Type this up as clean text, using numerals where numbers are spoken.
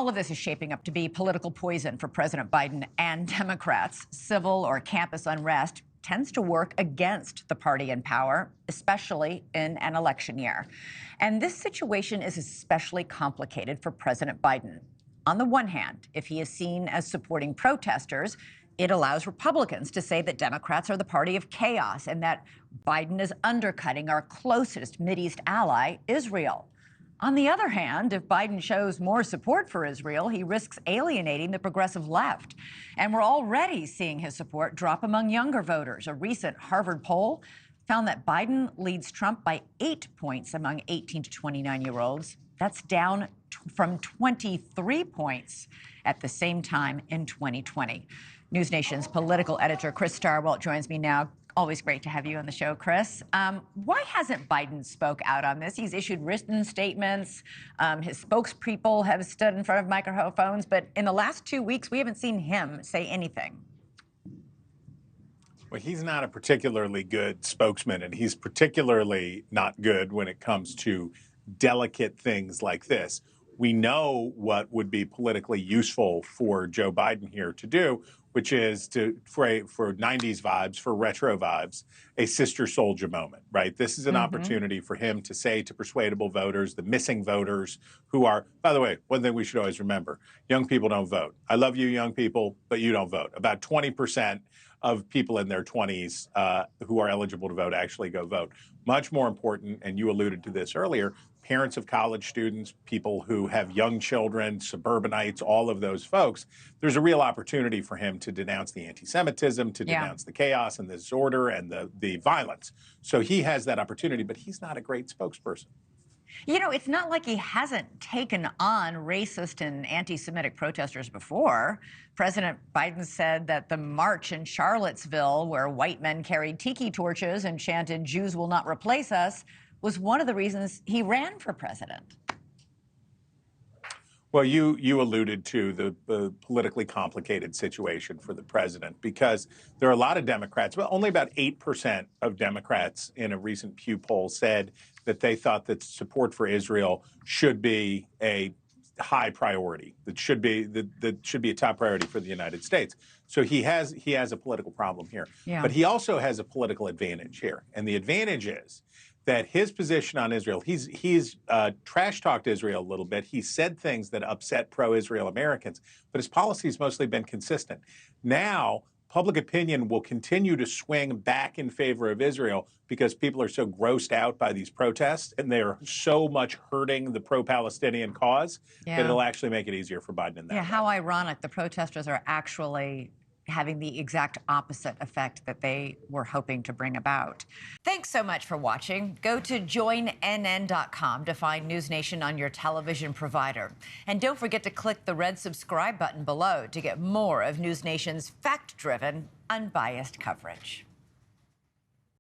All of this is shaping up to be political poison for President Biden and Democrats. Civil or campus unrest tends to work against the party in power, especially in an election year. And this situation is especially complicated for President Biden. On the one hand, if he is seen as supporting protesters, it allows Republicans to say that Democrats are the party of chaos and that Biden is undercutting our closest Mideast ally, Israel. On the other hand, if Biden shows more support for Israel, he risks alienating the progressive left. And we're already seeing his support drop among younger voters. A recent Harvard poll found that Biden leads Trump by 8 points among 18 to 29-year-olds. That's down from 23 points at the same time in 2020. NewsNation's political editor, Chris Stirewalt, joins me now. Always great to have you on the show, Chris. Why hasn't Biden spoke out on this? He's issued written statements. His spokespeople have stood in front of microphones. But in the last 2 weeks, we haven't seen him say anything. Well, he's not a particularly good spokesman, and he's particularly not good when it comes to delicate things like this. We know what would be politically useful for Joe Biden here to do, which is for 90s vibes, for retro vibes, a Sister Souljah moment, right? This is an opportunity for him to say to persuadable voters, the missing voters who are, by the way, one thing we should always remember, young people don't vote. I love you, young people, but you don't vote. About 20% of people in their 20s who are eligible to vote actually go vote. Much more important, and you alluded to this earlier, parents of college students, people who have young children, suburbanites, all of those folks, there's a real opportunity for him to denounce the anti-Semitism, to denounce the chaos and the disorder and the violence. So he has that opportunity, but he's not a great spokesperson. You know, it's not like he hasn't taken on racist and anti-Semitic protesters before. President Biden said that the march in Charlottesville, where white men carried tiki torches and chanted, "Jews will not replace us," was one of the reasons he ran for president. Well, you alluded to the politically complicated situation for the president, because there are a lot of Democrats, well, only about 8% of Democrats in a recent Pew poll said that they thought that support for Israel should be a high priority, that should be a top priority for the United States. So he has a political problem here. Yeah. But he also has a political advantage here. And the advantage is that his position on Israel, he's trash-talked Israel a little bit. He said things that upset pro-Israel Americans, but his policy has mostly been consistent. Now, public opinion will continue to swing back in favor of Israel because people are so grossed out by these protests, and they're so much hurting the pro-Palestinian cause that it'll actually make it easier for Biden in that way. How ironic. The protesters are actually having the exact opposite effect that they were hoping to bring about. Thanks so much for watching. Go to joinnn.com to find NewsNation on your television provider. And don't forget to click the red subscribe button below to get more of NewsNation's fact-driven, unbiased coverage.